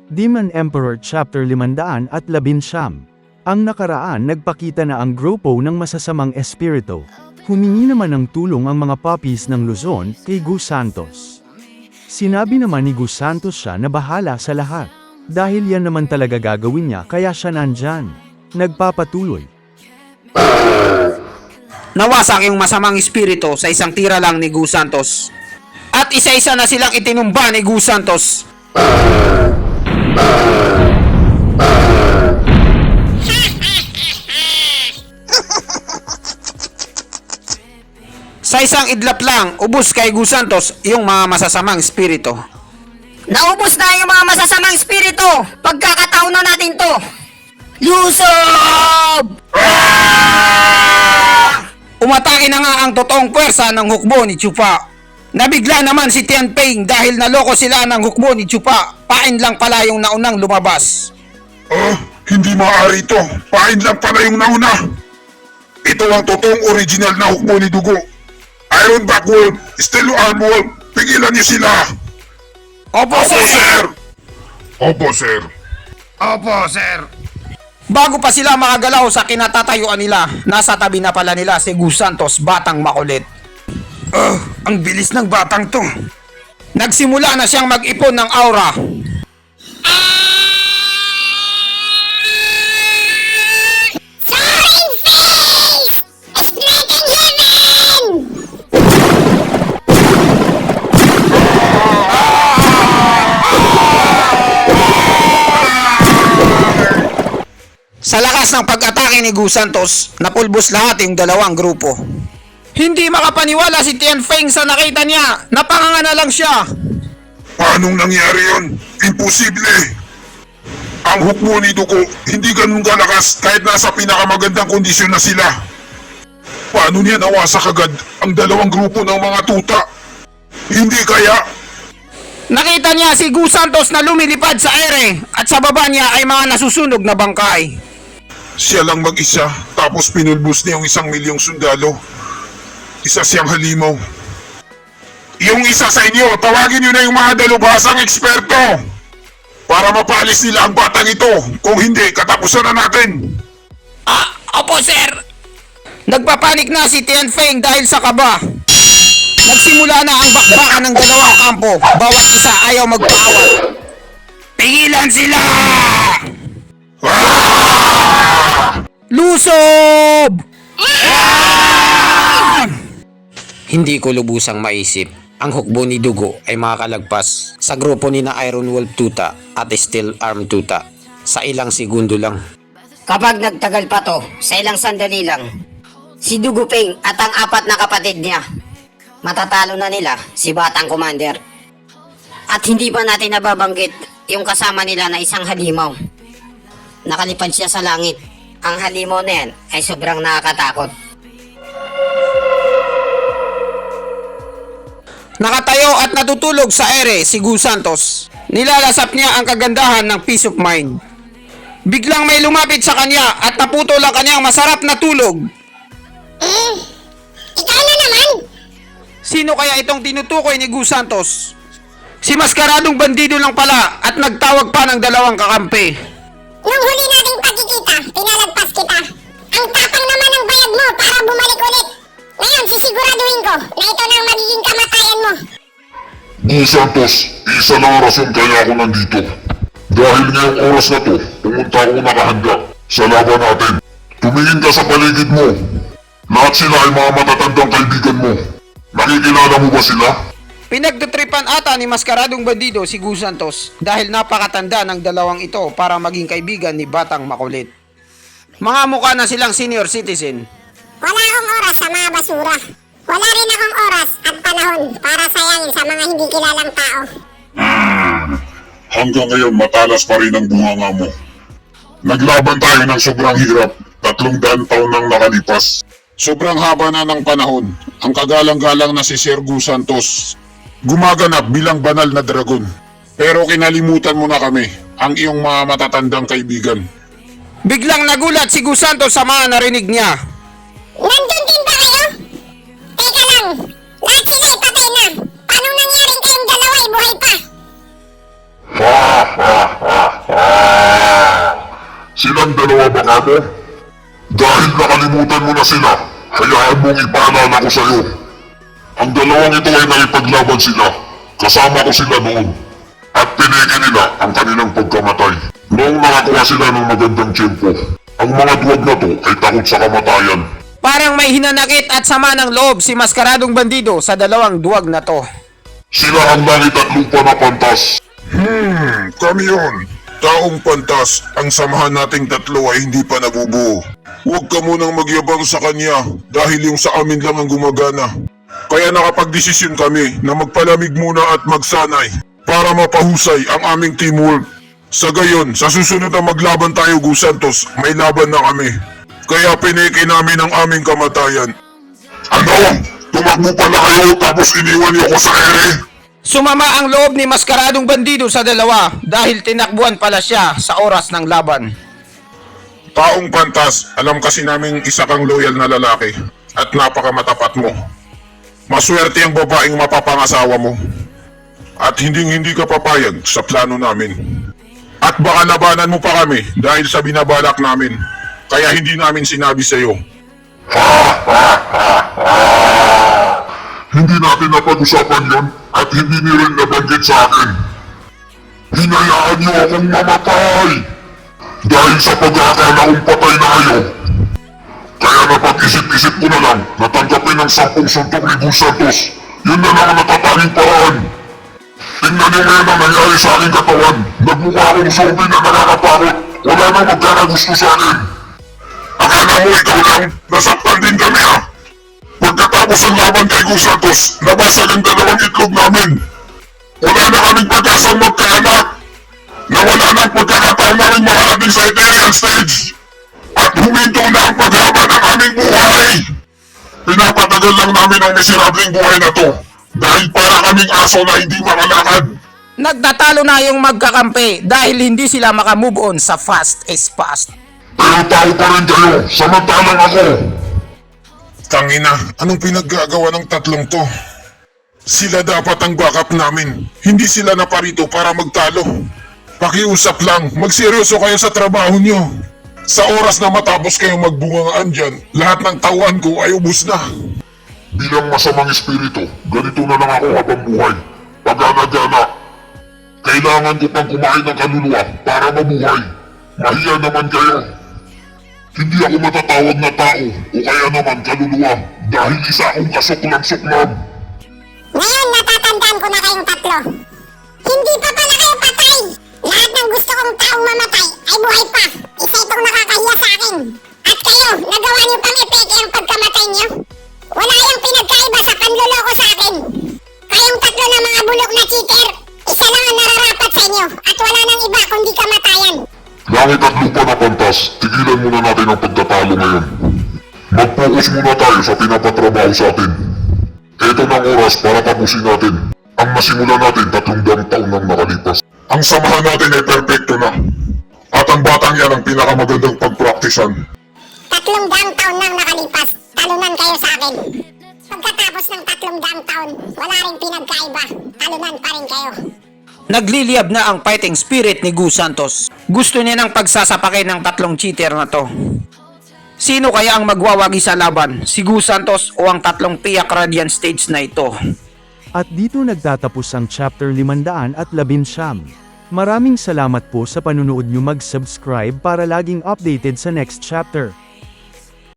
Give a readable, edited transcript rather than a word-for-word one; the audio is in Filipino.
Demon Emperor Chapter 519. Ang nakaraan nagpakita na ang grupo ng masasamang espiritu. Humingi naman ng tulong ang mga puppies ng Luzon kay Gus Santos. Sinabi naman ni Gus Santos siya na bahala sa lahat. Dahil yan naman talaga gagawin niya kaya siya nandyan. Nagpapatuloy. Nawasak yung masamang espiritu sa isang tira lang ni Gus Santos. At isa-isa na silang itinumba ni Gus Santos. Sa isang idlap lang, ubos kay Gus Santos yung mga masasamang espiritu. Naubos na yung mga masasamang espiritu! Pagkakataon na natin to! Lusob! Umatake na nga ang totoong pwersa ng hukbo ni Chupa. Nabigla naman si Tianping dahil naloko sila ng hukbo ni Chupa. Pain lang pala yung naunang lumabas. Hindi maaari ito. Pain lang pala yung nauna. Ito ang totoong original na hukbo ni Dugo. Iron Backwolf, Steel Armwolf, pigilan niyo sila. Opo, sir! Opo, sir. Opo, sir! Bago pa sila makagalaw sa kinatatayuan nila, nasa tabi na pala nila si Gus Santos, batang makulit. Ang bilis ng batang to. Nagsimula na siyang mag-ipon ng aura. Soaring Face! Splitting Heaven! Sa lakas ng pag-atake ni Gus Santos, napulbos lahat yung dalawang grupo. Hindi makapaniwala si Tianfeng sa nakita niya. Napanganga na lang siya. Paanong nangyari yun? Imposible. Ang hukbo ni Dugo hindi ganun kalakas kahit nasa pinakamagandang kondisyon na sila. Paano niya nawasak agad ang dalawang grupo ng mga tuta? Hindi kaya? Nakita niya si Gus Santos na lumilipad sa ere at sa baba niya ay mga nasusunog na bangkay. Siya lang mag-isa tapos pinulbos niya yung 1,000,000 sundalo. Isa siyang halimaw. Yung isa sa inyo, tawagin niyo na yung mga dalubhasang eksperto para mapalis nila ang batang ito. Kung hindi, katapusan na natin. Opo, sir! Nagpapanik na si Tianfeng dahil sa kaba. Nagsimula na ang bakbakan ng dalawang kampo. Bawat isa ayaw magpaawat. Pigilan sila! Lusob! Hindi ko lubusang maisip. Ang hukbo ni Dugo ay makakalagpas sa grupo ni na Iron Wolf Tuta at Steel Arm Tuta sa ilang segundo lang. Kapag nagtagal pa to, sa ilang sandali lang, si Duguping at ang 4 na kapatid niya, matatalo na nila si Batang Commander. At hindi pa natin nababanggit yung kasama nila na isang halimaw. Nakalipad siya sa langit. Ang halimaw na yan ay sobrang nakakatakot. Nakatayo at natutulog sa ere si Gus Santos. Nilalasap niya ang kagandahan ng peace of mind. Biglang may lumapit sa kanya at naputol ang kanyang masarap na tulog. Ikaw na naman! Sino kaya itong tinutukoy ni Gus Santos? Si maskaradong bandido lang pala at nagtawag pa ng dalawang kakampi. Nung huli nating pagkikita, pinalagpas kita. Ang tapang naman ng bayad mo para bumalik ulit. Ngayon, sisiguraduhin ko na ito na ang magiging kamatayan mo. Gus Santos, isa lang ang rason kaya ako nandito. Dahil ngayong oras na to, pumunta ako nakahanda sa laban natin. Tumingin ka sa paligid mo. Lahat sila ay mga matatandang kaibigan mo. Nakikilala mo ba sila? Pinagtutripan ata ni maskaradong bandido si Gus Santos dahil napakatanda ng dalawang ito para maging kaibigan ni Batang Makulit. Mga mukha na silang senior citizen. Wala akong oras sa mga basura. Wala rin akong oras at panahon para sayangin sa mga hindi kilalang tao. Hanggang ngayon matalas pa rin ang bunganga mo. Naglaban tayo ng sobrang hirap. 300 taon nang nakalipas. Sobrang haba na ng panahon. Ang kagalang-galang na si Sir Gus Santos gumaganap bilang banal na dragon. Pero kinalimutan mo na kami, ang iyong mga matatandang kaibigan. Biglang nagulat si Gus Santos sa mga narinig niya. Nandun din ba kayo? Teka lang, lahat sila ay patay na. Paano nangyaring kayong dalawa ay buhay pa? Ha ha ha! yabang mo? Dahil nakalimutan mo na sila, hayaan mong ipaalala ko sa'yo. Ang dalawang ito ay nakipaglaban sila. Kasama ko sila noon. At pinigil nila ang kanilang pagkamatay. Noong nakakuha sila ng magandang tiyempo, ang mga duwag na to ay takot sa kamatayan. Parang may hinanakit at sama ng loob si Maskaradong Bandido sa dalawang duwag na to. Sila ang langit at lupa na pantas. Kami yun. Taong pantas, ang samahan nating tatlo ay hindi pa nabubuo. Huwag ka munang magyabang sa kanya dahil yung sa amin lang ang gumagana. Kaya nakapagdesisyon kami na magpalamig muna at magsanay para mapahusay ang aming teamwork. Sa gayon, sa susunod na maglaban tayo, Gus Santos, may laban na kami. Kaya piniki namin ang aming kamatayan. Ano? Tumakbo pala kayo tapos iniwan niyo ko sa ere? Sumama ang loob ni Maskaradong Bandido sa dalawa dahil tinakbuhan pala siya sa oras ng laban. Taong pantas, alam kasi namin isa kang loyal na lalaki at napakamatapat mo. Maswerte ang babaeng mapapangasawa mo. At hindi ka papayag sa plano namin. At baka labanan mo pa kami dahil sa binabalak namin. Kaya hindi namin sinabi sa iyo. Hindi natin napag-usapan yon at hindi niyo rin nabanggit sa akin. Hinayaan niyo akong mamatay dahil sa pag-aakala kong patay na kayo. Kaya napag-isip-isip ko na lang na tanggapin ang 10 suntok ni Gus Santos. Yun na lang ang natatanging paraan. Tingnan niyo ngayon ang nangyari sa aking katawan. Nagmukha akong zombie na nakakatakot. Wala nang magkakagusto sa akin. Akala mo ikaw lang, nasaktan din kami ha. Pagkatapos ng laban kay Gus Santos, nabasag ang dalawang itlog namin. Wala na kaming pag-asang magkaanak. Nawala na ang pagkakataon namin makarating sa Ethereal stage. At huminto na ang paghaba ng aming buhay. Pinapatagal lang namin ang miserableng buhay na to. Dahil para kaming aso na hindi makalakad. Nagtatalo na yung magkakampi dahil hindi sila makamove on sa fast is fast. Pero tao pa rin kayo, samantalang ako. Tangina, anong pinaggagawa ng tatlong to? Sila dapat ang backup namin. Hindi sila naparito para magtalo. Pakiusap lang, magseryoso kayo sa trabaho nyo. Sa oras na matapos kayong magbungangaan dyan, lahat ng tauhan ko ay ubus na. Bilang masamang espiritu, ganito na lang ako habang buhay. Pagana-gana. Kailangan ko pang kumain ng kaluluwa para mabuhay. Mahiya naman kayo. Hindi ako matatawag na tao o kaya naman kaluluwa dahil isa akong kasuklam-suklam. Ngayon natatandaan ko na kayong tatlo. Hindi pa pala kayo patay. Lahat ng gusto kong taong mamatay ay buhay pa. Isa itong nakakahiya sa akin. At kayo, nagawa niyo pang epeke ang pagkamatay niyo. Wala yung pinagkaiba sa panloloko sa akin. Kayong tatlo na mga bulok na cheater. Isa lang ang nararapat sa inyo. At wala nang iba kundi kamatayan. Langit at lupa na pantas, tigilan muna natin ang pagtatalo ngayon. Mag-focus muna tayo sa pinapatrabaho sa atin. Ito na ang oras para tapusin natin ang nasimulan natin 300 taon nang nakalipas. Ang samahan natin ay perpekto na. At ang batang yan ang pinakamagandang pagpraktisan. 300 taon nang nakalipas. Talunan kayo sa akin. Pagkatapos ng 300 taon, wala rin pinagkaiba. Talunan pa rin kayo. Nagliliyab na ang fighting spirit ni Gus Santos. Gusto niya ng pagsasapakin ng tatlong cheater na to. Sino kaya ang magwawagi sa laban? Si Gus Santos o ang tatlong Piak Radiant stage na ito? At dito nagtatapos ang chapter 519. Maraming salamat po sa panunood nyo, mag-subscribe para laging updated sa next chapter.